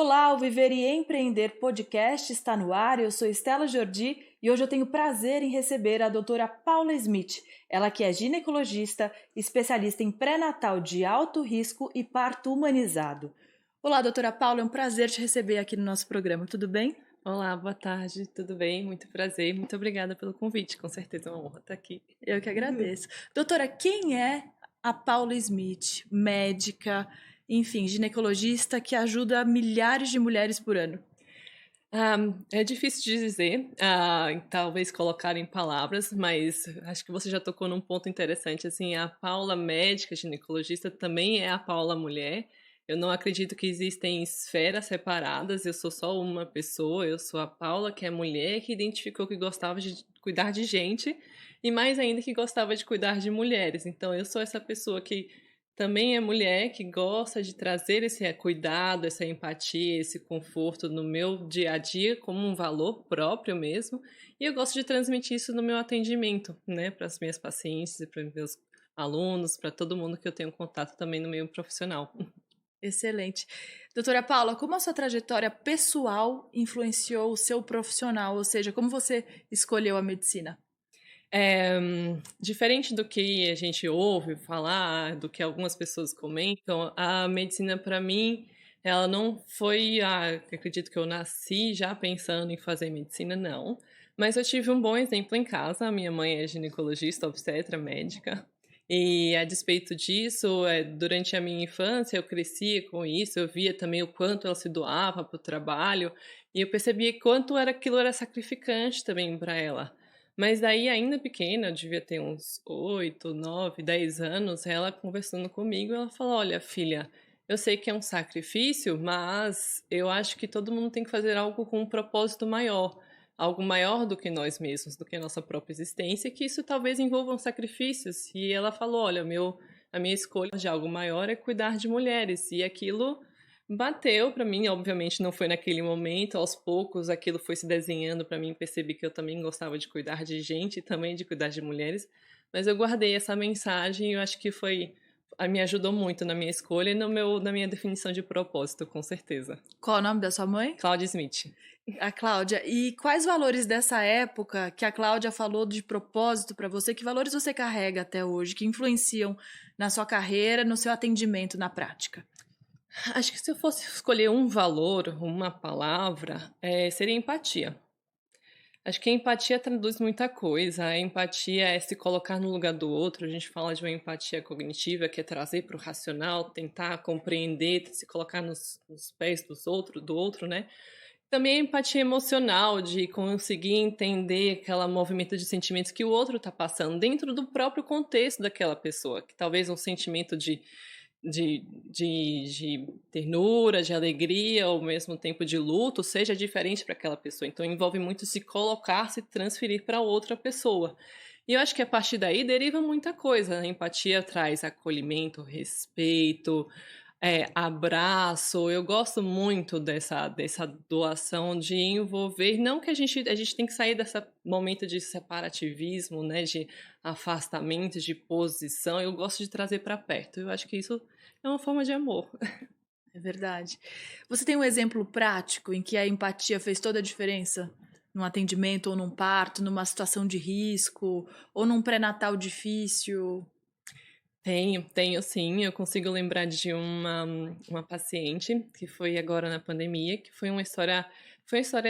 Olá, o Viver e Empreender podcast está no ar. Eu sou Estela Jordi e hoje eu tenho o prazer em receber a doutora Paula Smith. Ela que é ginecologista, especialista em pré-natal de alto risco e parto humanizado. Olá, doutora Paula, é um prazer te receber aqui no nosso programa, tudo bem? Olá, boa tarde, tudo bem? Muito prazer, muito obrigada pelo convite, com certeza é uma honra estar aqui. Eu que agradeço. Doutora, quem é a Paula Smith, médica, enfim, ginecologista que ajuda milhares de mulheres por ano? É difícil de dizer, talvez colocar em palavras, mas acho que você já tocou num ponto interessante, assim, a Paula médica, ginecologista, também é a Paula mulher. Eu não acredito que existem esferas separadas, eu sou só uma pessoa, eu sou a Paula, que é mulher, que identificou que gostava de cuidar de gente, e mais ainda que gostava de cuidar de mulheres. Então, eu sou essa pessoa que também é mulher que gosta de trazer esse cuidado, essa empatia, esse conforto no meu dia a dia como um valor próprio mesmo. E eu gosto de transmitir isso no meu atendimento, né, para as minhas pacientes e para os meus alunos, para todo mundo que eu tenho contato também no meio profissional. Excelente. Doutora Paula, como a sua trajetória pessoal influenciou o seu profissional? Ou seja, como você escolheu a medicina? Diferente do que a gente ouve falar, do que algumas pessoas comentam, a medicina para mim, ela não foi, acredito que eu nasci já pensando em fazer medicina, não. Mas eu tive um bom exemplo em casa. A minha mãe é ginecologista, obstetra, médica. E a despeito disso, durante a minha infância eu crescia com isso, eu via também o quanto ela se doava para o trabalho, e eu percebia quanto aquilo era sacrificante também para ela. Mas daí, ainda pequena, eu devia ter uns 8, 9, 10 anos, ela conversando comigo, ela falou: Olha, filha, eu sei que é um sacrifício, mas eu acho que todo mundo tem que fazer algo com um propósito maior, algo maior do que nós mesmos, do que a nossa própria existência, que isso talvez envolva sacrifícios. E ela falou: Olha, a minha escolha de algo maior é cuidar de mulheres, e aquilo bateu pra mim, obviamente não foi naquele momento, aos poucos aquilo foi se desenhando pra mim, percebi que eu também gostava de cuidar de gente e também de cuidar de mulheres, mas eu guardei essa mensagem e eu acho que me ajudou muito na minha escolha e na minha definição de propósito, com certeza. Qual é o nome da sua mãe? Claudia Smith. A Cláudia. E quais valores dessa época que a Cláudia falou de propósito para você? Que valores você carrega até hoje que influenciam na sua carreira, no seu atendimento na prática? Acho que se eu fosse escolher um valor, uma palavra, seria empatia. Acho que a empatia traduz muita coisa. A empatia é se colocar no lugar do outro. A gente fala de uma empatia cognitiva, que é trazer para o racional, tentar compreender, se colocar nos pés do outro, né? Também a empatia emocional, de conseguir entender aquela movimento de sentimentos que o outro está passando dentro do próprio contexto daquela pessoa, que talvez um sentimento de ternura, de alegria, ao mesmo tempo de luto, seja diferente para aquela pessoa. Então envolve muito se colocar, se transferir para outra pessoa. E eu acho que a partir daí deriva muita coisa. A empatia traz acolhimento, respeito, abraço. Eu gosto muito dessa doação de envolver. Não que a gente tem que sair desse momento de separativismo, né, de afastamento, de posição. Eu gosto de trazer para perto. Eu acho que isso é uma forma de amor. É verdade. Você tem um exemplo prático em que a empatia fez toda a diferença? Num atendimento ou num parto, numa situação de risco, ou num pré-natal difícil? Tenho sim. Eu consigo lembrar de uma paciente que foi agora na pandemia, que foi uma história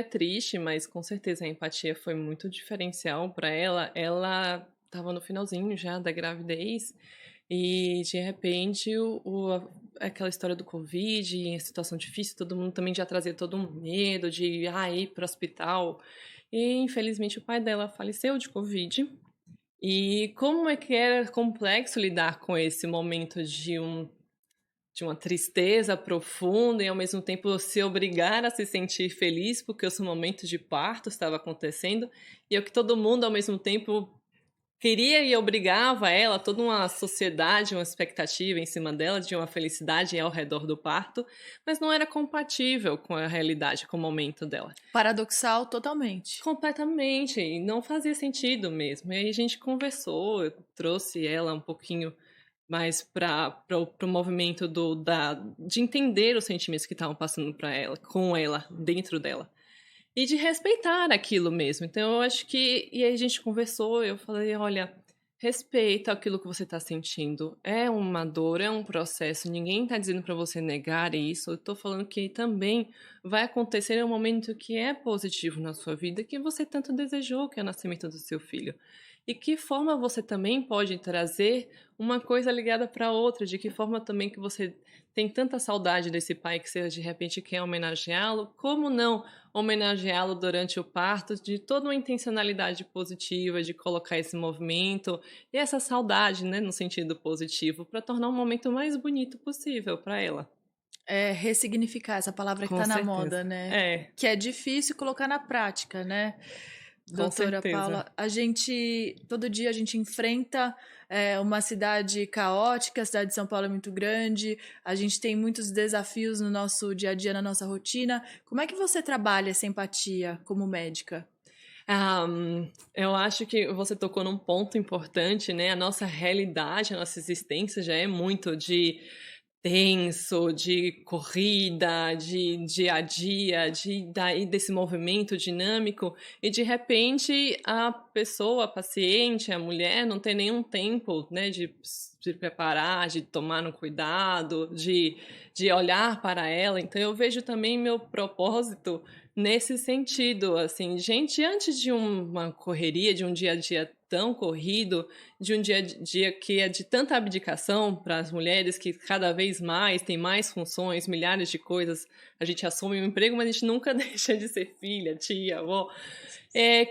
triste, mas com certeza a empatia foi muito diferencial para ela. Ela estava no finalzinho já da gravidez e de repente aquela história do Covid, em situação difícil, todo mundo também já trazia todo um medo de ir para o hospital. E infelizmente o pai dela faleceu de Covid. E como é que era complexo lidar com esse momento de uma tristeza profunda e ao mesmo tempo se obrigar a se sentir feliz porque o seu momento de parto estava acontecendo e é o que todo mundo ao mesmo tempo queria e obrigava ela, toda uma sociedade, uma expectativa em cima dela de uma felicidade ao redor do parto, mas não era compatível com a realidade, com o momento dela. Paradoxal totalmente. Completamente, e não fazia sentido mesmo. E aí a gente conversou, eu trouxe ela um pouquinho mais para o movimento de entender os sentimentos que estavam passando para ela, com ela, dentro dela. E de respeitar aquilo mesmo. Então, eu acho que. E aí a gente conversou, eu falei: olha, respeita aquilo que você está sentindo. É uma dor, é um processo. Ninguém está dizendo para você negar isso. Eu estou falando que também vai acontecer um momento que é positivo na sua vida, que você tanto desejou, que é o nascimento do seu filho. E que forma você também pode trazer uma coisa ligada para outra? De que forma também que você tem tanta saudade desse pai que você de repente quer homenageá-lo? Como não homenageá-lo durante o parto, de toda uma intencionalidade positiva, de colocar esse movimento e essa saudade, né, no sentido positivo, para tornar um momento mais bonito possível para ela. É ressignificar essa palavra que Com tá na certeza. moda, né? É, Que é difícil colocar na prática, né? com Doutora certeza. Paula, todo dia a gente enfrenta uma cidade caótica, a cidade de São Paulo é muito grande, a gente tem muitos desafios no nosso dia a dia, na nossa rotina. Como é que você trabalha essa empatia como médica? Eu acho que você tocou num ponto importante, né? A nossa realidade, a nossa existência já é muito de tenso, de corrida, de dia a dia, daí desse movimento dinâmico, e de repente a pessoa, a paciente, a mulher, não tem nenhum tempo, né, de se preparar, de tomar um cuidado, de olhar para ela. Então eu vejo também meu propósito nesse sentido, assim, gente, antes de uma correria, de um dia a dia tão corrido, de um dia a dia que é de tanta abdicação para as mulheres, que cada vez mais tem mais funções, milhares de coisas, a gente assume um emprego, mas a gente nunca deixa de ser filha, tia, avó.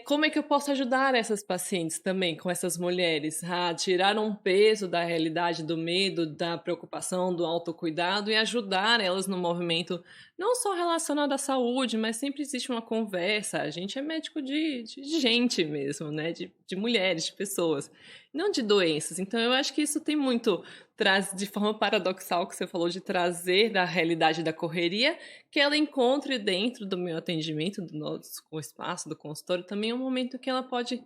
Como é que eu posso ajudar essas pacientes também, com essas mulheres, a tirar um peso da realidade do medo, da preocupação, do autocuidado e ajudar elas no movimento, não só relacionado à saúde, mas sempre existe uma conversa. A gente é médico de gente mesmo, né? De mulheres, de pessoas, não de doenças. Então, eu acho que isso tem muito, traz de forma paradoxal que você falou, de trazer da realidade da correria, que ela encontre dentro do meu atendimento, do nosso espaço, do consultório, também um momento que ela pode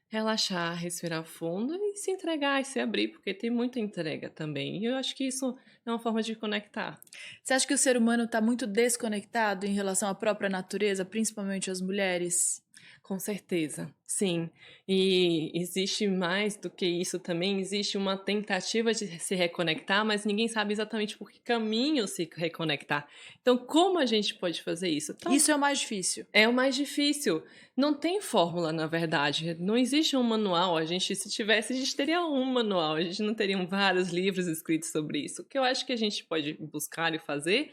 relaxar, respirar fundo e se entregar e se abrir, porque tem muita entrega também. E eu acho que isso é uma forma de conectar. Você acha que o ser humano está muito desconectado em relação à própria natureza, principalmente as mulheres? Com certeza, sim. E existe mais do que isso também, existe uma tentativa de se reconectar, mas ninguém sabe exatamente por que caminho se reconectar. Então, como a gente pode fazer isso? Então, Isso é o mais difícil. é o mais difícil. Não tem fórmula, na verdade. Não existe um manual. A gente, se tivesse, a gente teria um manual. A gente não teria vários livros escritos sobre isso. O que eu acho que a gente pode buscar e fazer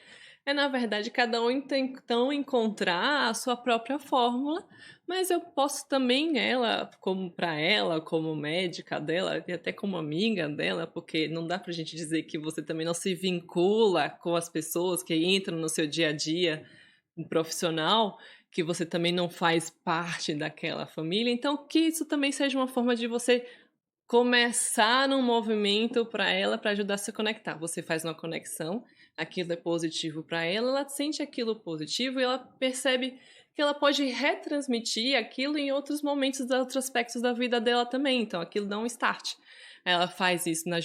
é, na verdade, cada um então encontrar a sua própria fórmula, mas eu posso também ela, como médica dela e até como amiga dela, porque não dá pra gente dizer que você também não se vincula com as pessoas que entram no seu dia a dia profissional, que você também não faz parte daquela família. Então, que isso também seja uma forma de você começar um movimento para ela, para ajudar a se conectar. Você faz uma conexão, aquilo é positivo para ela, ela sente aquilo positivo e ela percebe que ela pode retransmitir aquilo em outros momentos, outros aspectos da vida dela também. Então, aquilo dá um start. Ela faz isso no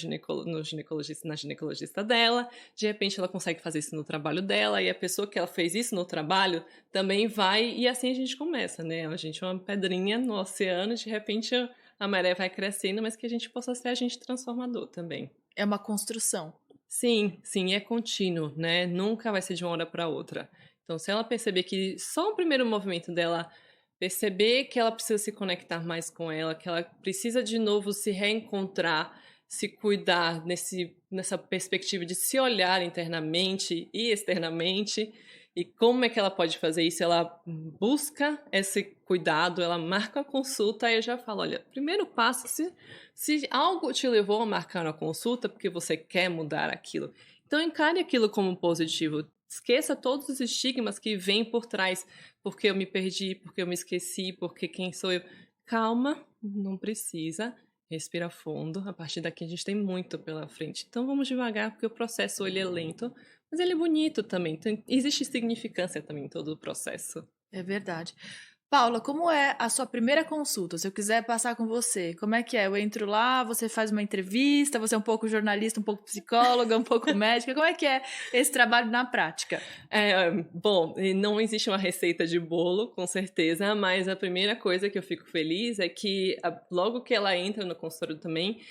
ginecologista, na ginecologista dela, de repente ela consegue fazer isso no trabalho dela, e a pessoa que ela fez isso no trabalho também vai, e assim a gente começa, né? A gente é uma pedrinha no oceano, de repente a maré vai crescendo, mas que a gente possa ser agente transformador também. É uma construção. Sim, sim, é contínuo, né? Nunca vai ser de uma hora para outra. Então, se ela perceber que só o primeiro movimento dela, perceber que ela precisa se conectar mais com ela, que ela precisa de novo se reencontrar, se cuidar nessa perspectiva de se olhar internamente e externamente, e como é que ela pode fazer isso? Ela busca esse cuidado, ela marca a consulta, aí eu já falo, olha, primeiro passo, se algo te levou a marcar uma consulta porque você quer mudar aquilo, então encare aquilo como positivo. Esqueça todos os estigmas que vêm por trás, porque eu me perdi, porque eu me esqueci, porque quem sou eu. Calma, não precisa. Respira fundo. A partir daqui a gente tem muito pela frente. Então vamos devagar, porque o processo ele é lento, mas ele é bonito também. Então, existe significância também em todo o processo. É verdade. Paula, como é a sua primeira consulta? Se eu quiser passar com você, como é que é? Eu entro lá, você faz uma entrevista, você é um pouco jornalista, um pouco psicóloga, um pouco médica. Como é que é esse trabalho na prática? Bom, e não existe uma receita de bolo, com certeza, mas a primeira coisa que eu fico feliz é que logo que ela entra no consultório também,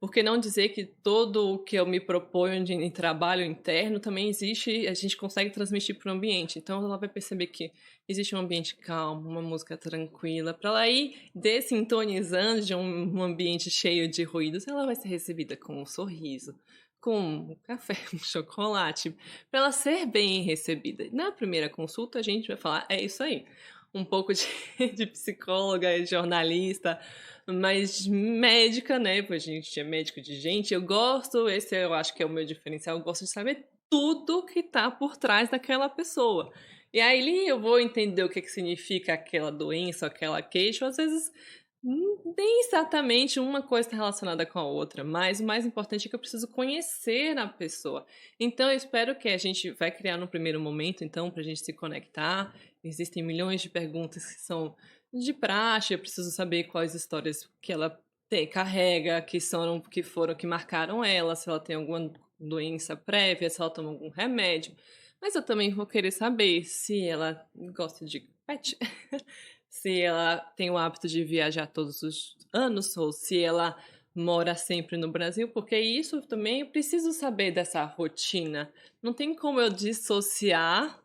por que não dizer que todo o que eu me proponho em trabalho interno também existe, a gente consegue transmitir para o ambiente. Então ela vai perceber que existe um ambiente calmo, uma música tranquila, para ela ir dessintonizando de um ambiente cheio de ruídos, ela vai ser recebida com um sorriso, com um café, um chocolate, para ela ser bem recebida. Na primeira consulta a gente vai falar, é isso aí, um pouco de, de psicóloga, jornalista, mas médica, né? Porque a gente é médico de gente. Esse eu acho que é o meu diferencial. Eu gosto de saber tudo que tá por trás daquela pessoa. E aí eu vou entender o que significa aquela doença, aquela queixa. Às vezes, nem exatamente uma coisa está relacionada com a outra, mas o mais importante é que eu preciso conhecer a pessoa. Então, eu espero que a gente vai criar no primeiro momento, então, para a gente se conectar. Existem milhões de perguntas que são de praxe, eu preciso saber quais histórias que ela carrega, que marcaram ela, se ela tem alguma doença prévia, se ela toma algum remédio. Mas eu também vou querer saber se ela gosta de pet, se ela tem o hábito de viajar todos os anos, ou se ela mora sempre no Brasil, porque isso também eu preciso saber dessa rotina. Não tem como eu dissociar,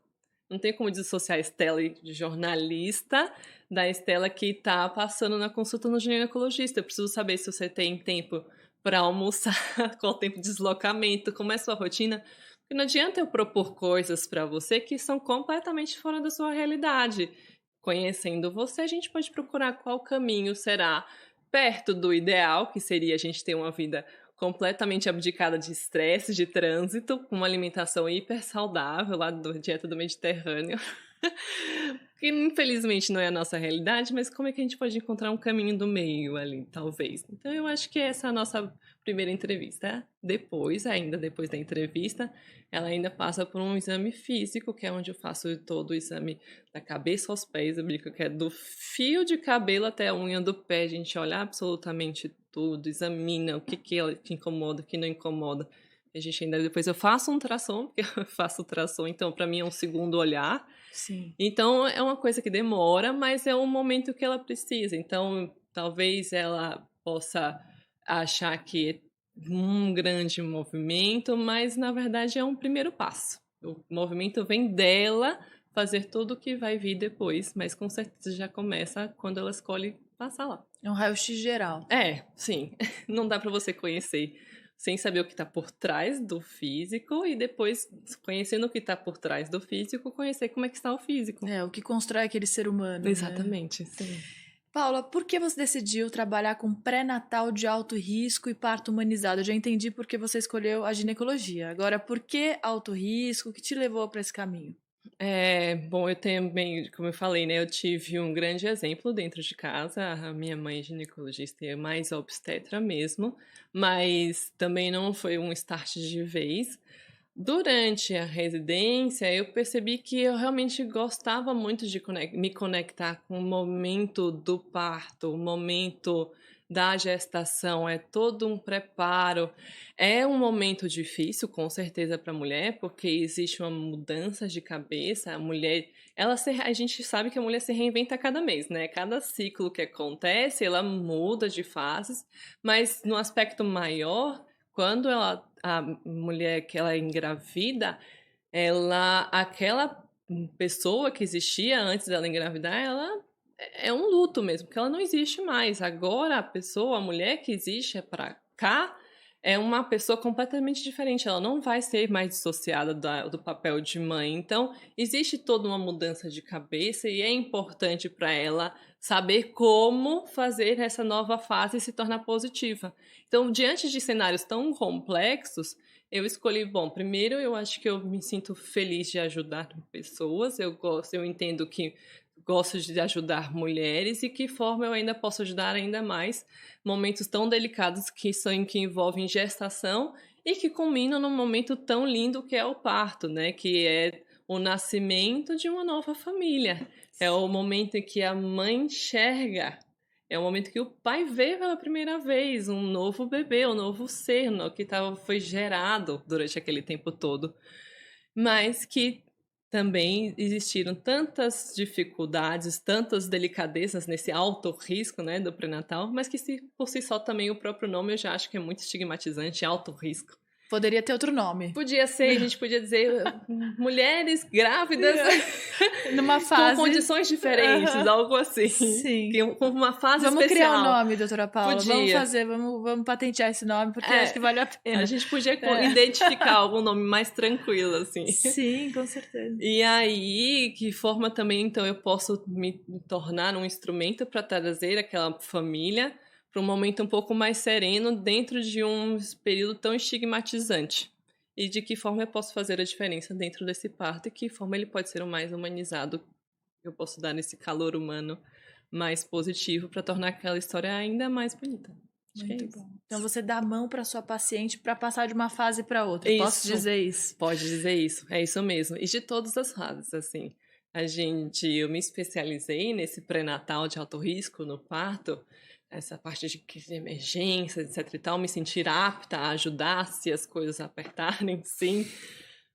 não tem como dissociar a Estela de jornalista da Estela que está passando na consulta no ginecologista. Eu preciso saber se você tem tempo para almoçar, qual o tempo de deslocamento, como é a sua rotina. Porque não adianta eu propor coisas para você que são completamente fora da sua realidade. Conhecendo você, a gente pode procurar qual caminho será perto do ideal, que seria a gente ter uma vida completamente abdicada de estresse, de trânsito, com uma alimentação hiper saudável, lá da dieta do Mediterrâneo. Que infelizmente não é a nossa realidade, mas como é que a gente pode encontrar um caminho do meio ali, talvez? Então eu acho que essa é a nossa primeira entrevista. Depois, ainda depois da entrevista, ela ainda passa por um exame físico, que é onde eu faço todo o exame da cabeça aos pés. Eu brinco que é do fio de cabelo até a unha do pé. A gente olha absolutamente tudo, examina o que ela te incomoda, o que não incomoda. A gente ainda depois eu faço um ultrassom, porque eu faço ultrassom, então para mim é um segundo olhar. Sim. Então é uma coisa que demora, mas é um momento que ela precisa. Então talvez ela possa achar que é um grande movimento, mas na verdade é um primeiro passo. O movimento vem dela fazer tudo o que vai vir depois, mas com certeza já começa quando ela escolhe passar lá. É um raio-x geral. Sim. Não dá para você conhecer sem saber o que está por trás do físico e depois, conhecendo o que está por trás do físico, conhecer como é que está o físico. É, o que constrói aquele ser humano. Exatamente, né? sim. Paula, por que você decidiu trabalhar com pré-natal de alto risco e parto humanizado? Eu já entendi por que você escolheu a ginecologia. Agora, por que alto risco? O que te levou para esse caminho? Bom, eu também, como eu falei, né, eu tive um grande exemplo dentro de casa. A minha mãe é ginecologista e é mais obstetra mesmo, mas também não foi um start de vez. Durante a residência, eu percebi que eu realmente gostava muito de me conectar com o momento do parto, o momento da gestação, é todo um preparo. É um momento difícil, com certeza, para a mulher, porque existe uma mudança de cabeça. A gente sabe que a mulher se reinventa a cada mês, né? Cada ciclo que acontece, ela muda de fases, mas no aspecto maior, quando a mulher que ela engravida, aquela pessoa que existia antes dela engravidar, ela é um luto mesmo, porque ela não existe mais. Agora a mulher que existe é para cá, é uma pessoa completamente diferente. Ela não vai ser mais dissociada do papel de mãe. Então, existe toda uma mudança de cabeça e é importante para ela saber como fazer essa nova fase se tornar positiva. Então, diante de cenários tão complexos, eu escolhi, bom, primeiro eu acho que eu me sinto feliz de ajudar pessoas, eu entendo que gosto de ajudar mulheres e que forma eu ainda posso ajudar ainda mais momentos tão delicados que envolvem gestação e que culminam num momento tão lindo que é o parto, né? Que é o nascimento de uma nova família. É o momento em que a mãe enxerga. É o momento que o pai vê pela primeira vez um novo bebê, um novo ser que foi gerado durante aquele tempo todo. Mas que também existiram tantas dificuldades, tantas delicadezas nesse alto risco, né, do pré-natal, mas que por si só também o próprio nome eu já acho que é muito estigmatizante, alto risco. Poderia ter outro nome. Podia ser, a gente podia dizer mulheres grávidas numa fase com condições diferentes, algo assim. Sim. Com uma fase vamos especial. Vamos criar o nome, doutora Paula. Podia. Vamos patentear esse nome, porque acho que vale a pena. A gente podia identificar algum nome mais tranquilo, assim. Sim, com certeza. E aí, que forma também, então, eu posso me tornar um instrumento para trazer aquela família para um momento um pouco mais sereno dentro de um período tão estigmatizante. E de que forma eu posso fazer a diferença dentro desse parto e que forma ele pode ser o mais humanizado. Eu posso dar nesse calor humano mais positivo para tornar aquela história ainda mais bonita. Muito bom. Então você dá a mão para sua paciente para passar de uma fase para outra. Isso. Posso dizer isso? Pode dizer isso. É isso mesmo. E de todas as fases, assim. Eu me especializei nesse pré-natal de alto risco no parto, essa parte de emergência, etc e tal, me sentir apta a ajudar se as coisas apertarem, sim.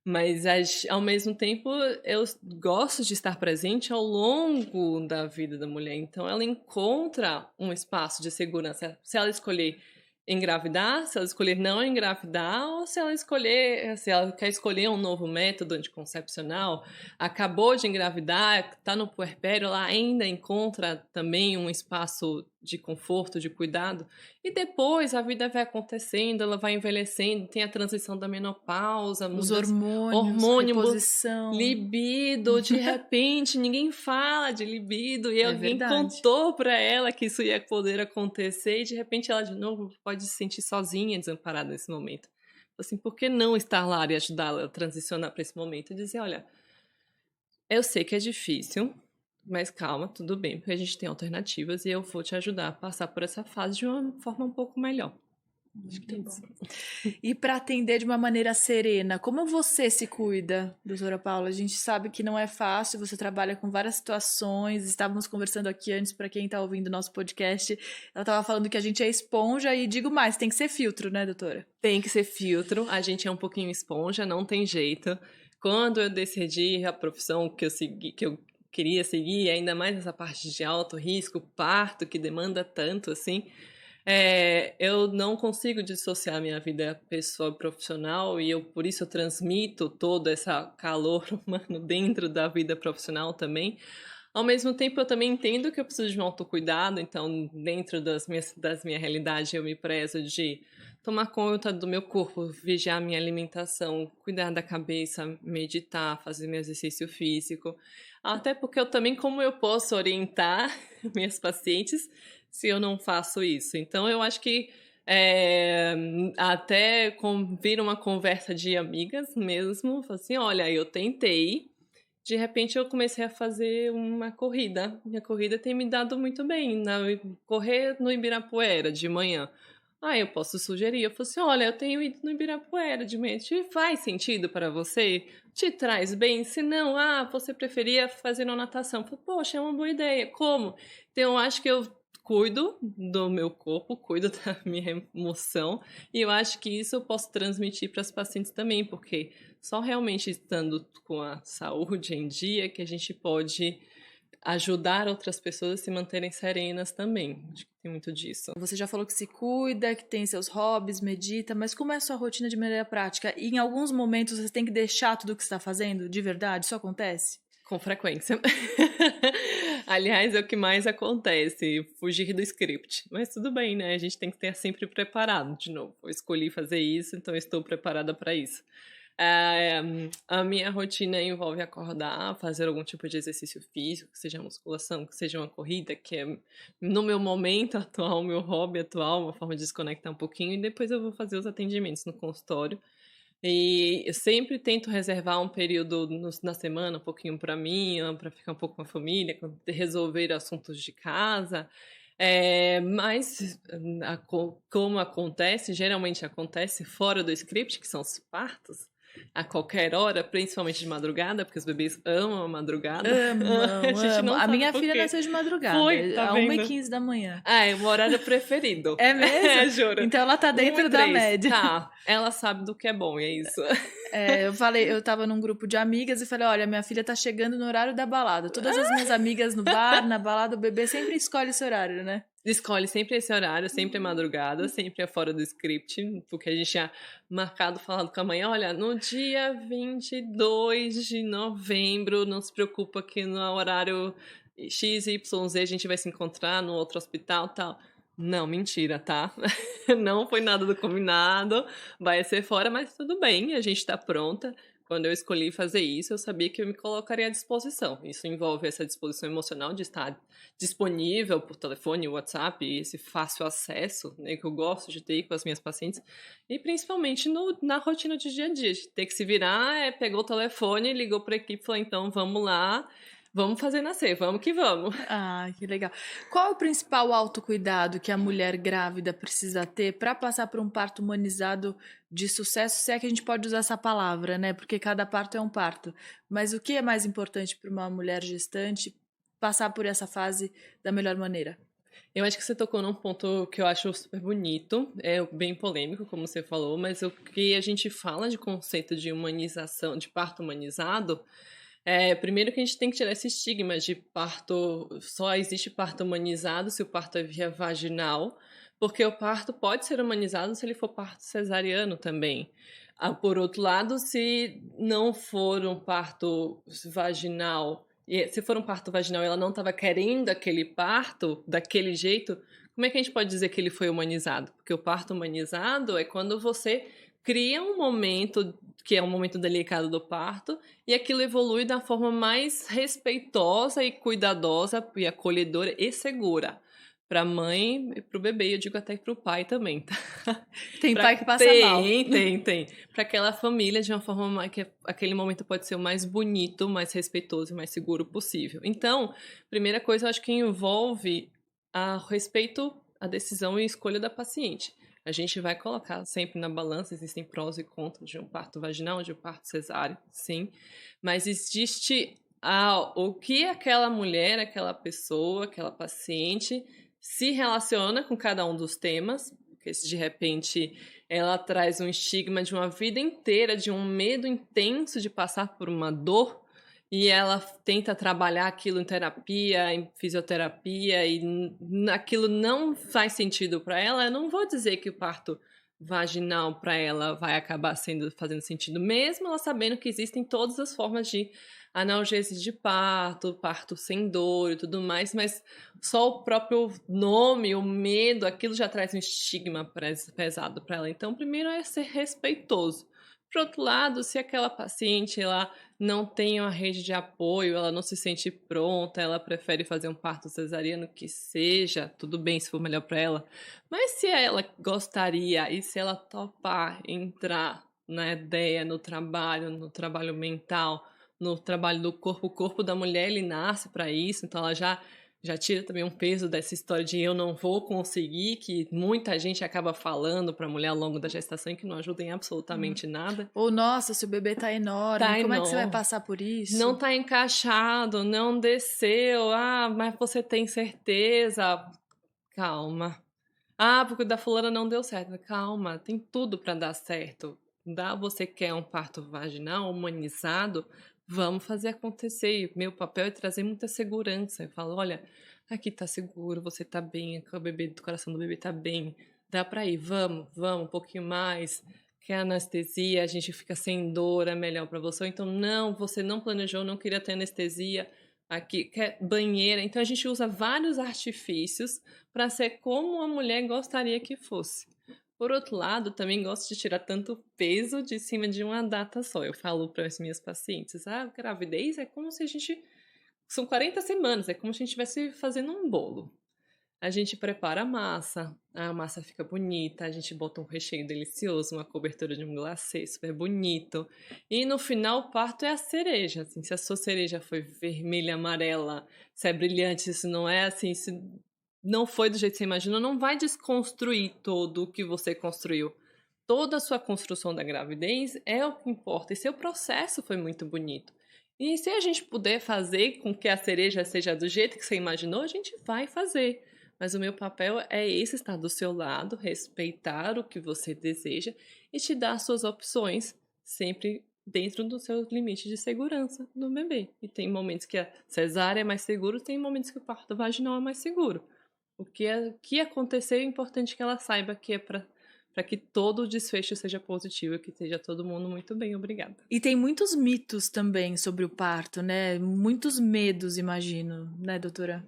Mas, ao mesmo tempo, eu gosto de estar presente ao longo da vida da mulher. Então, ela encontra um espaço de segurança. Se ela escolher engravidar, se ela escolher não engravidar, ou se ela quer escolher um novo método anticoncepcional, acabou de engravidar, está no puerpério, ela ainda encontra também um espaço de conforto, de cuidado, e depois a vida vai acontecendo, ela vai envelhecendo, tem a transição da menopausa, os hormônio, reposição, libido, de repente ninguém fala de libido e alguém contou para ela que isso ia poder acontecer e de repente ela de novo pode se sentir sozinha, desamparada nesse momento. Assim, por que não estar lá e ajudá-la a transicionar para esse momento e dizer, olha, eu sei que é difícil, mas calma, tudo bem, porque a gente tem alternativas e eu vou te ajudar a passar por essa fase de uma forma um pouco melhor. Muito bom. E para atender de uma maneira serena, como você se cuida, doutora Paula? A gente sabe que não é fácil, você trabalha com várias situações, estávamos conversando aqui antes, para quem está ouvindo o nosso podcast, ela estava falando que a gente é esponja e digo mais, tem que ser filtro, né, doutora? Tem que ser filtro, a gente é um pouquinho esponja, não tem jeito. Quando eu decidi a profissão que eu queria seguir, ainda mais essa parte de alto risco, parto, que demanda tanto, assim, eu não consigo dissociar minha vida pessoal e profissional e por isso eu transmito todo esse calor humano dentro da vida profissional também. Ao mesmo tempo, eu também entendo que eu preciso de um autocuidado, então dentro da minha realidade eu me prezo de tomar conta do meu corpo, vigiar minha alimentação, cuidar da cabeça, meditar, fazer meu exercício físico. Até porque eu também, como eu posso orientar minhas pacientes se eu não faço isso? Então, eu acho que até vir uma conversa de amigas mesmo, assim, olha, eu tentei, de repente eu comecei a fazer uma corrida. Minha corrida tem me dado muito bem, correr no Ibirapuera de manhã. Eu posso sugerir, eu falo assim, olha, eu tenho ido no Ibirapuera de manhã, faz sentido para você? Te traz bem? Se não, você preferia fazer uma natação. Eu falo, poxa, é uma boa ideia, como? Então eu acho que eu cuido do meu corpo, cuido da minha emoção, e eu acho que isso eu posso transmitir para as pacientes também, porque só realmente estando com a saúde em dia que a gente pode ajudar outras pessoas a se manterem serenas também. Acho que tem muito disso. Você já falou que se cuida, que tem seus hobbies, medita, mas como é a sua rotina de maneira prática? E em alguns momentos você tem que deixar tudo o que você está fazendo? De verdade? Isso acontece? Com frequência. Aliás, é o que mais acontece, fugir do script. Mas tudo bem, né? A gente tem que estar sempre preparado. De novo, eu escolhi fazer isso, então eu estou preparada para isso. A minha rotina envolve acordar, fazer algum tipo de exercício físico, que seja musculação, que seja uma corrida, que é, no meu momento atual, meu hobby atual, uma forma de desconectar um pouquinho, e depois eu vou fazer os atendimentos no consultório. E eu sempre tento reservar um período na semana, um pouquinho para mim, para ficar um pouco com a família, resolver assuntos de casa. Mas como acontece, geralmente acontece fora do script, que são os partos, a qualquer hora, principalmente de madrugada, porque os bebês amam a madrugada. A Amam, gente amam. não A sabe minha por filha quê. nasceu de madrugada, Foi, tá a 1 vendo? 15 da manhã. Ah, é o meu horário preferido. É mesmo? Juro. Então ela tá 1 dentro e da 3. média. Tá, ela sabe do que é bom, e é isso. Eu tava num grupo de amigas e falei, olha, minha filha tá chegando no horário da balada. Todas as minhas amigas no bar, na balada, o bebê sempre escolhe esse horário, né? Escolhe sempre esse horário, sempre é madrugada, sempre é fora do script, porque a gente tinha marcado, falado com a mãe, olha, no dia 22 de novembro, não se preocupa que no horário XYZ a gente vai se encontrar no outro hospital e tal. Não, mentira, tá? Não foi nada do combinado, vai ser fora, mas tudo bem, a gente tá pronta. Quando eu escolhi fazer isso, eu sabia que eu me colocaria à disposição. Isso envolve essa disposição emocional de estar disponível por telefone, WhatsApp, esse fácil acesso, né, que eu gosto de ter com as minhas pacientes, e principalmente na rotina de dia a dia, de ter que se virar, pegou o telefone, ligou para a equipe e falou, então vamos lá, vamos fazer nascer, vamos que vamos. Ah, que legal. Qual é o principal autocuidado que a mulher grávida precisa ter para passar por um parto humanizado de sucesso? Se é que a gente pode usar essa palavra, né? Porque cada parto é um parto. Mas o que é mais importante para uma mulher gestante passar por essa fase da melhor maneira? Eu acho que você tocou num ponto que eu acho super bonito, é bem polêmico, como você falou, mas o que a gente fala de conceito de humanização, de parto humanizado, primeiro que a gente tem que tirar esse estigma de parto, só existe parto humanizado se o parto é via vaginal, porque o parto pode ser humanizado se ele for parto cesariano também. Por outro lado, se não for um parto vaginal, e se for um parto vaginal e ela não estava querendo aquele parto daquele jeito, como é que a gente pode dizer que ele foi humanizado? Porque o parto humanizado é quando você cria um momento que é um momento delicado do parto e aquilo evolui da forma mais respeitosa e cuidadosa e acolhedora e segura para a mãe e para o bebê, eu digo até para o pai também, tá? Tem Pra... pai que passa mal. Tem. Para aquela família de uma forma que aquele momento pode ser o mais bonito, mais respeitoso e mais seguro possível. Então, primeira coisa, eu acho que envolve a respeito à decisão e escolha da paciente. A gente vai colocar sempre na balança, existem prós e contras de um parto vaginal, de um parto cesáreo, sim, mas existe o que aquela mulher, aquela pessoa, aquela paciente se relaciona com cada um dos temas, porque se de repente ela traz um estigma de uma vida inteira, de um medo intenso de passar por uma dor, e ela tenta trabalhar aquilo em terapia, em fisioterapia, e aquilo não faz sentido para ela, eu não vou dizer que o parto vaginal para ela vai acabar fazendo sentido, mesmo ela sabendo que existem todas as formas de analgésia de parto, parto sem dor e tudo mais, mas só o próprio nome, o medo, aquilo já traz um estigma pesado para ela. Então, primeiro é ser respeitoso. Por outro lado, se aquela paciente ela não tem uma rede de apoio, ela não se sente pronta, ela prefere fazer um parto cesariano, que seja, tudo bem se for melhor para ela. Mas se ela gostaria e se ela topar entrar na ideia, no trabalho mental, no trabalho do corpo, o corpo da mulher ele nasce para isso, então ela já tira também um peso dessa história de eu não vou conseguir, que muita gente acaba falando para a mulher ao longo da gestação e que não ajuda em absolutamente nada. Ou, nossa, se o bebê tá enorme, como é que você vai passar por isso? Não tá encaixado, não desceu, mas você tem certeza? Calma. Porque o da fulana não deu certo. Calma, tem tudo para dar certo. Você quer um parto vaginal humanizado? Vamos fazer acontecer. E meu papel é trazer muita segurança. Eu falo, olha, aqui tá seguro, você tá bem, o bebê, do coração do bebê tá bem. Dá pra ir, vamos, um pouquinho mais. Quer anestesia, a gente fica sem dor, é melhor para você. Ou então, não, você não planejou, não queria ter anestesia. Aqui, quer banheira. Então, a gente usa vários artifícios para ser como a mulher gostaria que fosse. Por outro lado, também gosto de tirar tanto peso de cima de uma data só. Eu falo para as minhas pacientes, a gravidez é como se a gente... São 40 semanas, é como se a gente estivesse fazendo um bolo. A gente prepara a massa fica bonita, a gente bota um recheio delicioso, uma cobertura de um glacê super bonito. E no final o parto é a cereja, assim, se a sua cereja foi vermelha, amarela, se é brilhante, se não é assim, se não foi do jeito que você imaginou, não vai desconstruir todo o que você construiu. toda a sua construção da gravidez é o que importa, e seu processo foi muito bonito. E se a gente puder fazer com que a cereja seja do jeito que você imaginou, a gente vai fazer. Mas o meu papel é esse, estar do seu lado, respeitar o que você deseja e te dar suas opções, sempre dentro do seu limite de segurança do bebê. E tem momentos que a cesárea é mais seguro, tem momentos que o parto vaginal é mais seguro. O que acontecer é importante que ela saiba que é para que todo o desfecho seja positivo, que esteja todo mundo muito bem, obrigada. E tem muitos mitos também sobre o parto, né? Muitos medos, imagino, né, doutora?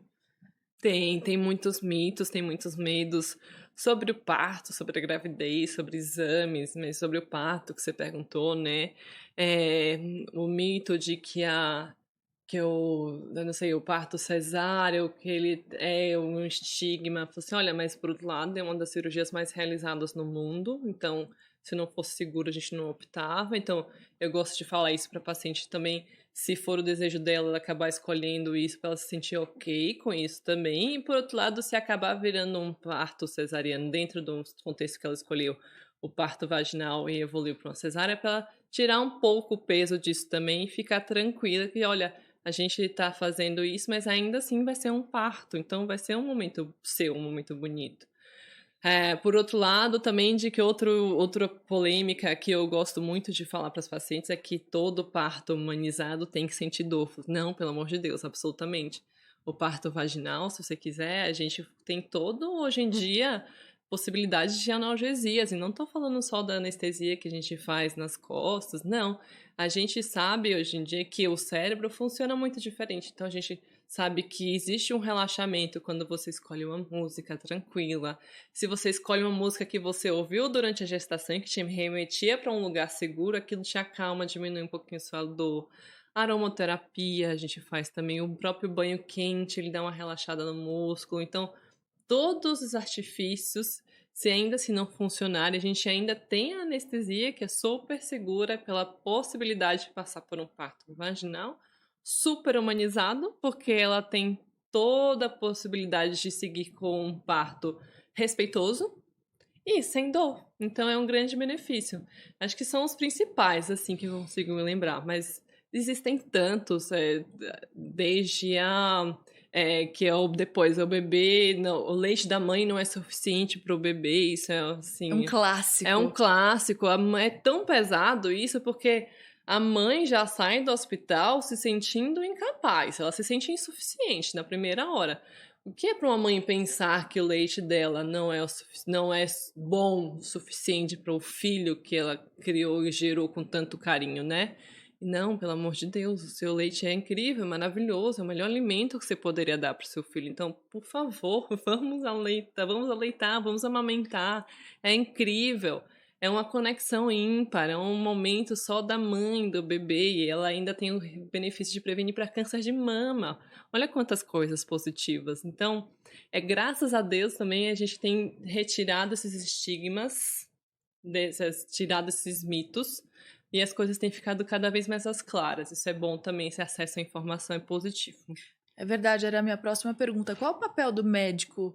Tem muitos mitos, tem muitos medos sobre o parto, sobre a gravidez, sobre exames, mas sobre o parto que você perguntou, né? O mito de eu não sei, o parto cesáreo, que ele é um estigma. Falei assim, olha, mas por outro lado, é uma das cirurgias mais realizadas no mundo, então, se não fosse seguro, a gente não optava. Então, eu gosto de falar isso para a paciente também, se for o desejo dela, ela acabar escolhendo isso para ela se sentir ok com isso também. E, por outro lado, se acabar virando um parto cesariano dentro do contexto que ela escolheu, o parto vaginal e evoluiu para uma cesárea, para ela tirar um pouco o peso disso também e ficar tranquila que, olha, a gente está fazendo isso, mas ainda assim vai ser um parto, então vai ser um momento seu, um momento bonito. Por outro lado, também de que outra polêmica que eu gosto muito de falar para os pacientes é que todo parto humanizado tem que sentir dor. Não, pelo amor de Deus, absolutamente. O parto vaginal, se você quiser, a gente tem todo, hoje em dia, possibilidade de analgesias. E não estou falando só da anestesia que a gente faz nas costas, não. A gente sabe hoje em dia que o cérebro funciona muito diferente. Então a gente sabe que existe um relaxamento quando você escolhe uma música tranquila. Se você escolhe uma música que você ouviu durante a gestação e que te remetia para um lugar seguro, aquilo te acalma, diminui um pouquinho a sua dor. Aromaterapia, a gente faz também o próprio banho quente, ele dá uma relaxada no músculo. Então, todos os artifícios, se ainda assim não funcionarem, a gente ainda tem a anestesia, que é super segura pela possibilidade de passar por um parto vaginal, super humanizado, porque ela tem toda a possibilidade de seguir com um parto respeitoso e sem dor. Então é um grande benefício. Acho que são os principais, assim, que eu consigo me lembrar, mas existem tantos, desde que é depois, o bebê, não, o leite da mãe não é suficiente para o bebê, isso é É um assim. clássico. É um clássico. É tão pesado isso porque a mãe já sai do hospital se sentindo incapaz, ela se sente insuficiente na primeira hora. O que é para uma mãe pensar que o leite dela não é bom o suficiente para o filho que ela criou e gerou com tanto carinho, né? Não, pelo amor de Deus, o seu leite é incrível, maravilhoso, é o melhor alimento que você poderia dar para o seu filho. Então, por favor, vamos aleitar, vamos amamentar. É incrível. É uma conexão ímpar, é um momento só da mãe, do bebê, e ela ainda tem o benefício de prevenir para câncer de mama. Olha quantas coisas positivas. Então, graças a Deus também a gente tem retirado esses estigmas, tirado esses mitos, e as coisas têm ficado cada vez mais claras. Isso é bom também, esse acesso à informação é positivo. É verdade, era a minha próxima pergunta. Qual o papel do médico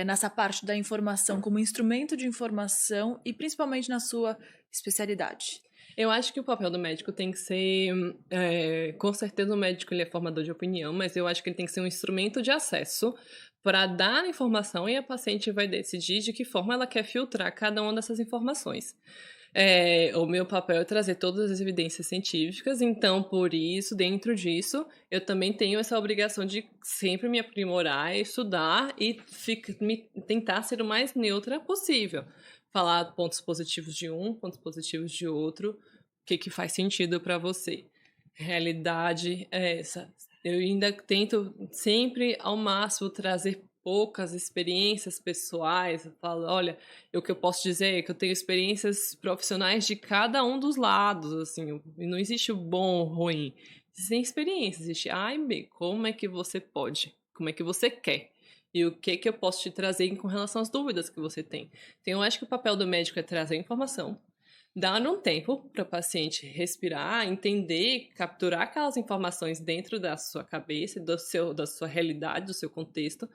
nessa parte da informação, como instrumento de informação e principalmente na sua especialidade? Eu acho que o papel do médico tem que ser, com certeza o médico ele é formador de opinião, mas eu acho que ele tem que ser um instrumento de acesso para dar a informação e a paciente vai decidir de que forma ela quer filtrar cada uma dessas informações. O meu papel é trazer todas as evidências científicas, então, por isso, dentro disso, eu também tenho essa obrigação de sempre me aprimorar, estudar e tentar ser o mais neutra possível. Falar pontos positivos de um, pontos positivos de outro, o que faz sentido para você. Realidade é essa. Eu ainda tento sempre, ao máximo, trazer poucas experiências pessoais. Eu falo, olha, o que eu posso dizer é que eu tenho experiências profissionais de cada um dos lados, assim, não existe o bom ou ruim. Existem experiências, existe A e B. Como é que você pode? Como é que você quer? E o que eu posso te trazer com relação às dúvidas que você tem? Então, eu acho que o papel do médico é trazer informação, dar um tempo para o paciente respirar, entender, capturar aquelas informações dentro da sua cabeça, da sua realidade, do seu contexto,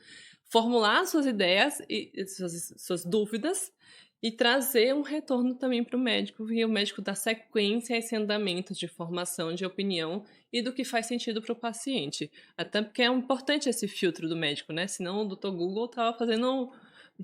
formular suas ideias e suas dúvidas e trazer um retorno também para o médico, e o médico dar sequência a esse andamento de formação, de opinião e do que faz sentido para o paciente. Até porque é importante esse filtro do médico, né? Senão o Dr. Google estava fazendo.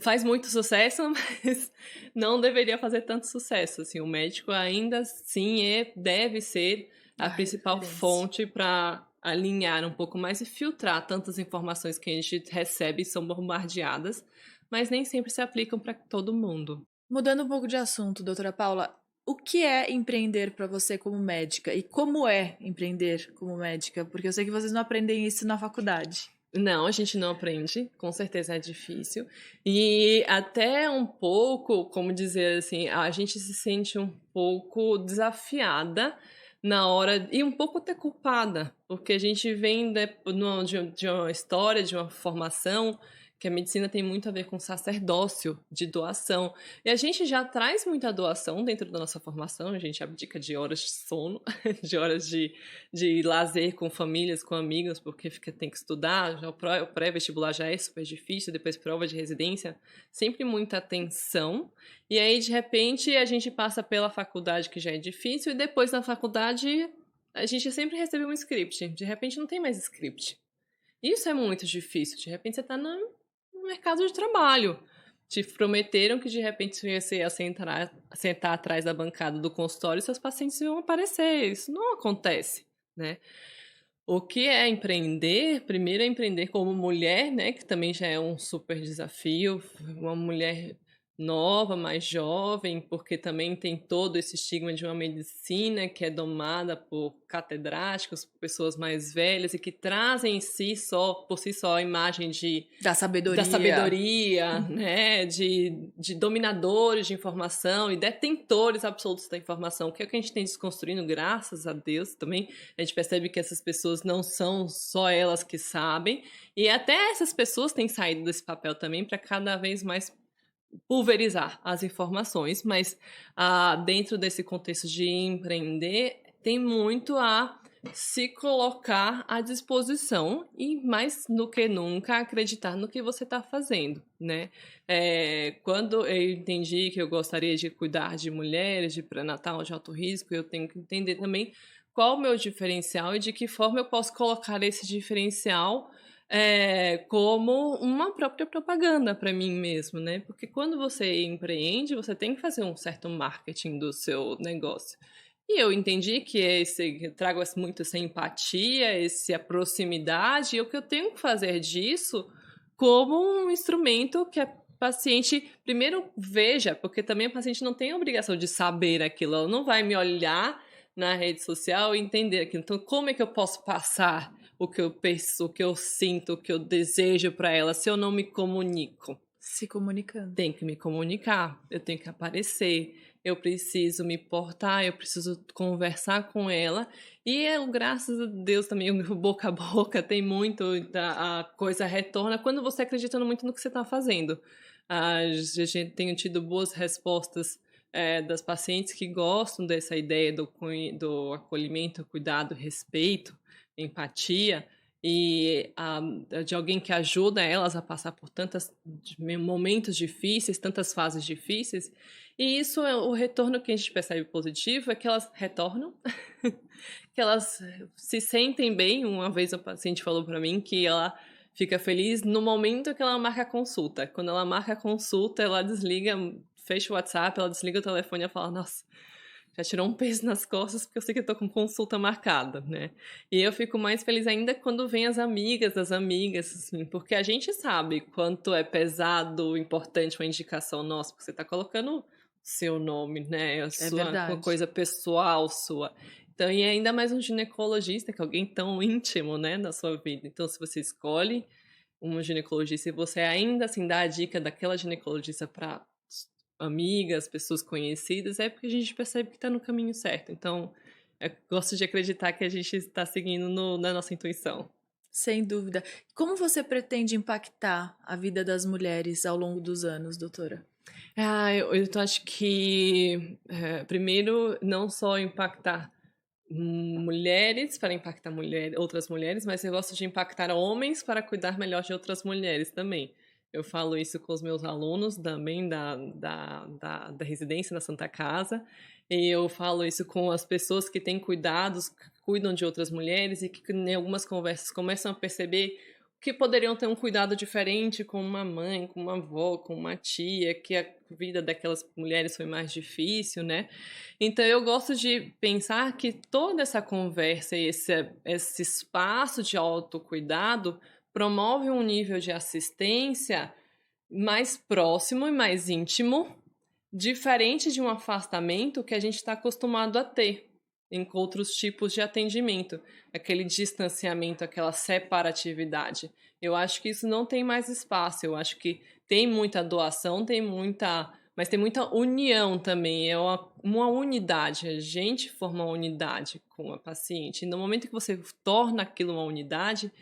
Faz muito sucesso, mas não deveria fazer tanto sucesso. Assim, o médico ainda sim deve ser a A principal referência. fonte para alinhar um pouco mais e filtrar tantas informações que a gente recebe e são bombardeadas, mas nem sempre se aplicam para todo mundo. Mudando um pouco de assunto, doutora Paula, o que é empreender para você como médica? E como é empreender como médica? Porque eu sei que vocês não aprendem isso na faculdade. Não, a gente não aprende, com certeza é difícil. E até um pouco, como dizer assim, a gente se sente um pouco desafiada na hora, e um pouco até culpada, porque a gente vem de uma história, de uma formação, que a medicina tem muito a ver com sacerdócio, de doação. E a gente já traz muita doação dentro da nossa formação, a gente abdica de horas de sono, de horas de lazer com famílias, com amigos, porque tem que estudar, já o pré-vestibular já é super difícil, depois prova de residência, sempre muita atenção. E aí, de repente, a gente passa pela faculdade, que já é difícil, e depois na faculdade a gente sempre recebe um script. De repente não tem mais script. Isso é muito difícil. De repente você está no mercado de trabalho. Te prometeram que de repente você ia sentar atrás da bancada do consultório e seus pacientes iam aparecer. Isso não acontece, né? O que é empreender? Primeiro é empreender como mulher, né? Que também já é um super desafio. Uma mulher nova, mais jovem, porque também tem todo esse estigma de uma medicina que é domada por catedráticos, por pessoas mais velhas e que trazem em si por si só a imagem Da da sabedoria. sabedoria, né, de dominadores de informação e detentores absolutos da informação, que é o que a gente tem desconstruindo, graças a Deus também. A gente percebe que essas pessoas não são só elas que sabem, e até essas pessoas têm saído desse papel também para cada vez mais pulverizar as informações, mas dentro desse contexto de empreender, tem muito a se colocar à disposição e, mais do que nunca, acreditar no que você está fazendo, né? Quando eu entendi que eu gostaria de cuidar de mulheres, de pré-natal, de alto risco, eu tenho que entender também qual o meu diferencial e de que forma eu posso colocar esse diferencial como uma própria propaganda para mim mesmo, né? Porque quando você empreende, você tem que fazer um certo marketing do seu negócio. E eu entendi que eu trago muito essa empatia, essa proximidade, e o que eu tenho que fazer disso como um instrumento que a paciente primeiro veja, porque também a paciente não tem a obrigação de saber aquilo, ela não vai me olhar na rede social e entender aquilo. Então, como é que eu posso passar o que eu penso, o que eu sinto, o que eu desejo para ela se eu não me comunico? Se comunicando. Tenho que me comunicar, eu tenho que aparecer, eu preciso me portar, eu preciso conversar com ela. E graças a Deus também, o boca a boca tem muito, a coisa retorna quando você acredita muito no que você está fazendo. A gente tem tido boas respostas das pacientes que gostam dessa ideia do acolhimento, cuidado, respeito, empatia, e de alguém que ajuda elas a passar por tantos momentos difíceis, tantas fases difíceis. E isso é o retorno que a gente percebe positivo, é que elas retornam, que elas se sentem bem. Uma vez a paciente falou para mim que ela fica feliz no momento que ela marca a consulta. Quando ela marca a consulta, ela desliga, fecha o WhatsApp, ela desliga o telefone e fala, nossa, já tirou um peso nas costas, porque eu sei que eu tô com consulta marcada, né? E eu fico mais feliz ainda quando vem as amigas das amigas, assim, porque a gente sabe quanto é pesado, importante uma indicação nossa, porque você tá colocando seu nome, né? É Uma verdade. coisa pessoal sua. Então, e ainda mais um ginecologista, que é alguém tão íntimo, né, da sua vida. Então, se você escolhe um ginecologista e você ainda assim dá a dica daquela ginecologista para amigas, pessoas conhecidas, é porque a gente percebe que está no caminho certo. Então, eu gosto de acreditar que a gente está seguindo na nossa intuição. Sem dúvida. Como você pretende impactar a vida das mulheres ao longo dos anos, doutora? Eu acho que, primeiro, não só impactar mulheres para impactar outras mulheres, mas eu gosto de impactar homens para cuidar melhor de outras mulheres também. Eu falo isso com os meus alunos também da residência na Santa Casa, e eu falo isso com as pessoas que têm cuidados, que cuidam de outras mulheres e que em algumas conversas começam a perceber que poderiam ter um cuidado diferente com uma mãe, com uma avó, com uma tia, que a vida daquelas mulheres foi mais difícil, né? Então eu gosto de pensar que toda essa conversa e esse espaço de autocuidado promove um nível de assistência mais próximo e mais íntimo, diferente de um afastamento que a gente está acostumado a ter em outros tipos de atendimento, aquele distanciamento, aquela separatividade. Eu acho que isso não tem mais espaço. Eu acho que tem muita doação, mas tem muita união também. É uma unidade. A gente forma uma unidade com a paciente. E no momento que você torna aquilo uma unidade,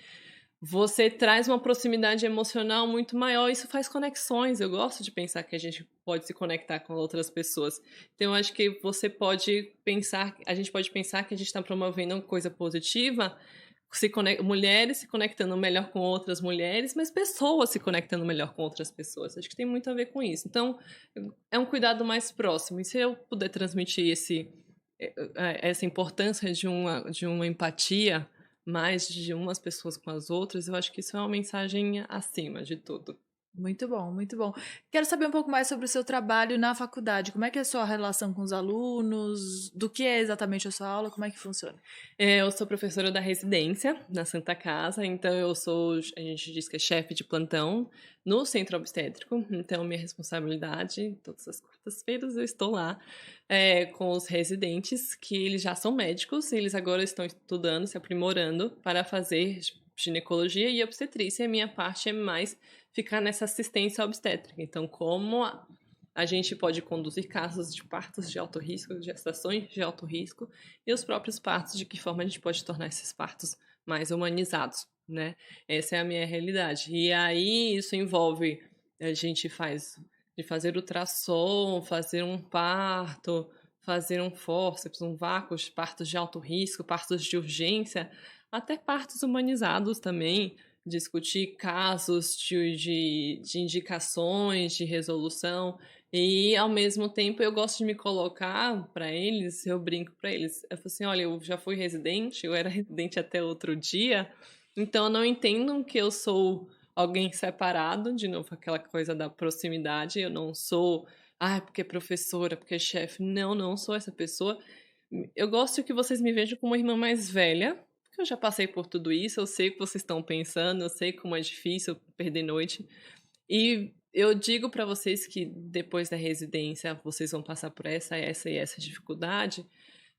você traz uma proximidade emocional muito maior. Isso faz conexões. Eu gosto de pensar que a gente pode se conectar com outras pessoas. Então, eu acho que a gente pode pensar que a gente está promovendo uma coisa positiva, mulheres se conectando melhor com outras mulheres, mas pessoas se conectando melhor com outras pessoas. Acho que tem muito a ver com isso. Então, é um cuidado mais próximo. E se eu puder transmitir essa importância de uma empatia mais de umas pessoas com as outras, eu acho que isso é uma mensagem acima de tudo. Muito bom, muito bom. Quero saber um pouco mais sobre o seu trabalho na faculdade. Como é que é a sua relação com os alunos? Do que é exatamente a sua aula? Como é que funciona? Eu sou professora da residência na Santa Casa, então a gente diz que é chefe de plantão no centro obstétrico, então minha responsabilidade, todas as quartas-feiras eu estou lá com os residentes, que eles já são médicos, e eles agora estão estudando, se aprimorando para fazer ginecologia e obstetrícia, e a minha parte é mais ficar nessa assistência obstétrica. Então, como a gente pode conduzir casos de partos de alto risco, de gestações de alto risco, e os próprios partos, de que forma a gente pode tornar esses partos mais humanizados, né? Essa é a minha realidade. E aí isso envolve de fazer ultrassom, fazer um parto, fazer um fórceps, um vácuo, partos de alto risco, partos de urgência, até partos humanizados também, discutir casos de indicações, de resolução, e ao mesmo tempo eu gosto de me colocar para eles, eu brinco para eles, eu falo assim, olha, eu já fui residente, eu era residente até outro dia, então não entendam que eu sou alguém separado, de novo aquela coisa da proximidade, eu não sou, porque é professora, porque é chefe, não sou essa pessoa. Eu gosto que vocês me vejam como uma irmã mais velha, porque eu já passei por tudo isso, eu sei o que vocês estão pensando, eu sei como é difícil perder noite. E eu digo para vocês que depois da residência vocês vão passar por essa e essa dificuldade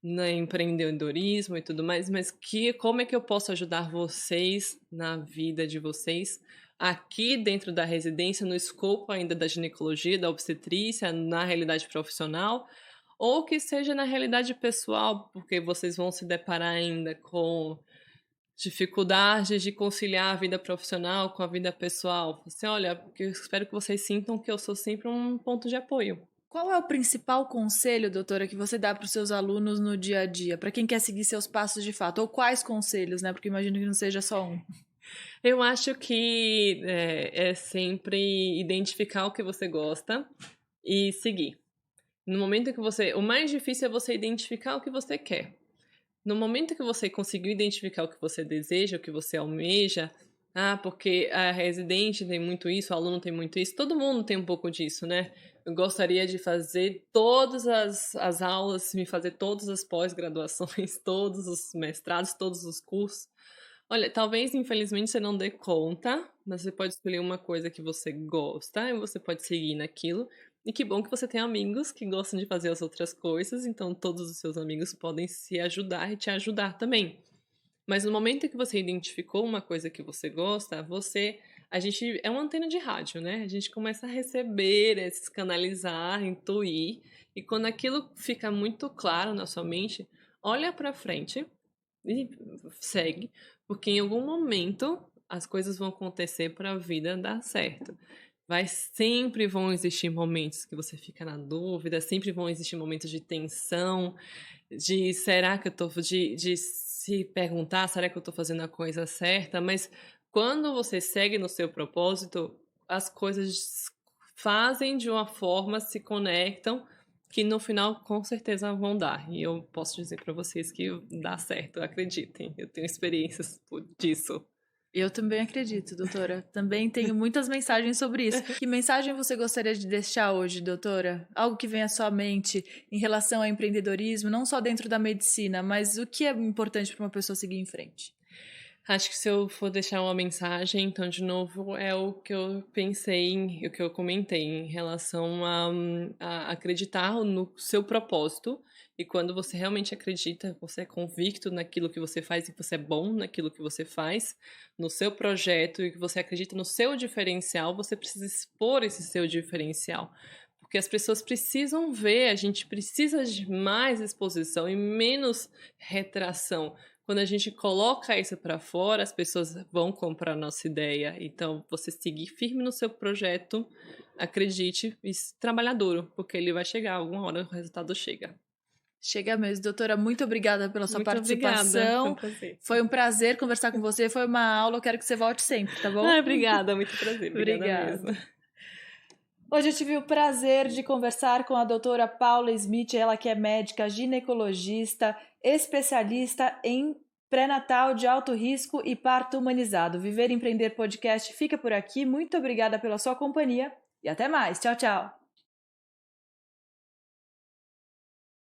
no empreendedorismo e tudo mais, mas como é que eu posso ajudar vocês na vida de vocês aqui dentro da residência, no escopo ainda da ginecologia, da obstetrícia, na realidade profissional, ou que seja na realidade pessoal, porque vocês vão se deparar ainda com dificuldades de conciliar a vida profissional com a vida pessoal. Assim, olha, eu espero que vocês sintam que eu sou sempre um ponto de apoio. Qual é o principal conselho, doutora, que você dá para os seus alunos no dia a dia, para quem quer seguir seus passos de fato? Ou quais conselhos, né? Porque imagino que não seja só um. Eu acho que é sempre identificar o que você gosta e seguir. No momento que o mais difícil é você identificar o que você quer. No momento que você conseguiu identificar o que você deseja, o que você almeja, porque a residente tem muito isso, o aluno tem muito isso, todo mundo tem um pouco disso, né? Eu gostaria de fazer todas as aulas, me fazer todas as pós-graduações, todos os mestrados, todos os cursos. Olha, talvez, infelizmente, você não dê conta, mas você pode escolher uma coisa que você gosta e você pode seguir naquilo. E que bom que você tem amigos que gostam de fazer as outras coisas, então todos os seus amigos podem se ajudar e te ajudar também. Mas no momento que você identificou uma coisa que você gosta, a gente é uma antena de rádio, né? A gente começa a receber, a se canalizar, intuir, e quando aquilo fica muito claro na sua mente, olha para frente e segue, porque em algum momento as coisas vão acontecer para a vida dar certo. Sempre vão existir momentos que você fica na dúvida, sempre vão existir momentos de tensão, de será que eu tô de se perguntar, será que eu tô fazendo a coisa certa? Mas quando você segue no seu propósito, as coisas fazem de uma forma, se conectam, que no final com certeza vão dar. E eu posso dizer para vocês que dá certo, acreditem. Eu tenho experiências disso. Eu também acredito, doutora. Também tenho muitas mensagens sobre isso. Que mensagem você gostaria de deixar hoje, doutora? Algo que vem à sua mente em relação ao empreendedorismo, não só dentro da medicina, mas o que é importante para uma pessoa seguir em frente? Acho que se eu for deixar uma mensagem, então, de novo, é o que eu pensei, o que eu comentei em relação a acreditar no seu propósito. E quando você realmente acredita, você é convicto naquilo que você faz e que você é bom naquilo que você faz, no seu projeto e que você acredita no seu diferencial, você precisa expor esse seu diferencial. Porque as pessoas precisam ver, a gente precisa de mais exposição e menos retração. Quando a gente coloca isso para fora, as pessoas vão comprar a nossa ideia. Então, você seguir firme no seu projeto, acredite e trabalhar duro, porque ele vai chegar, alguma hora o resultado chega. Chega mesmo, doutora. Muito obrigada pela sua participação. Obrigada, foi um prazer conversar com você. Foi uma aula. Eu quero que você volte sempre, tá bom? Obrigada, muito prazer. Obrigada mesmo. Hoje eu tive o prazer de conversar com a doutora Paula Smith, ela que é médica ginecologista, especialista em pré-natal de alto risco e parto humanizado. Viver e Empreender Podcast fica por aqui. Muito obrigada pela sua companhia e até mais. Tchau, tchau.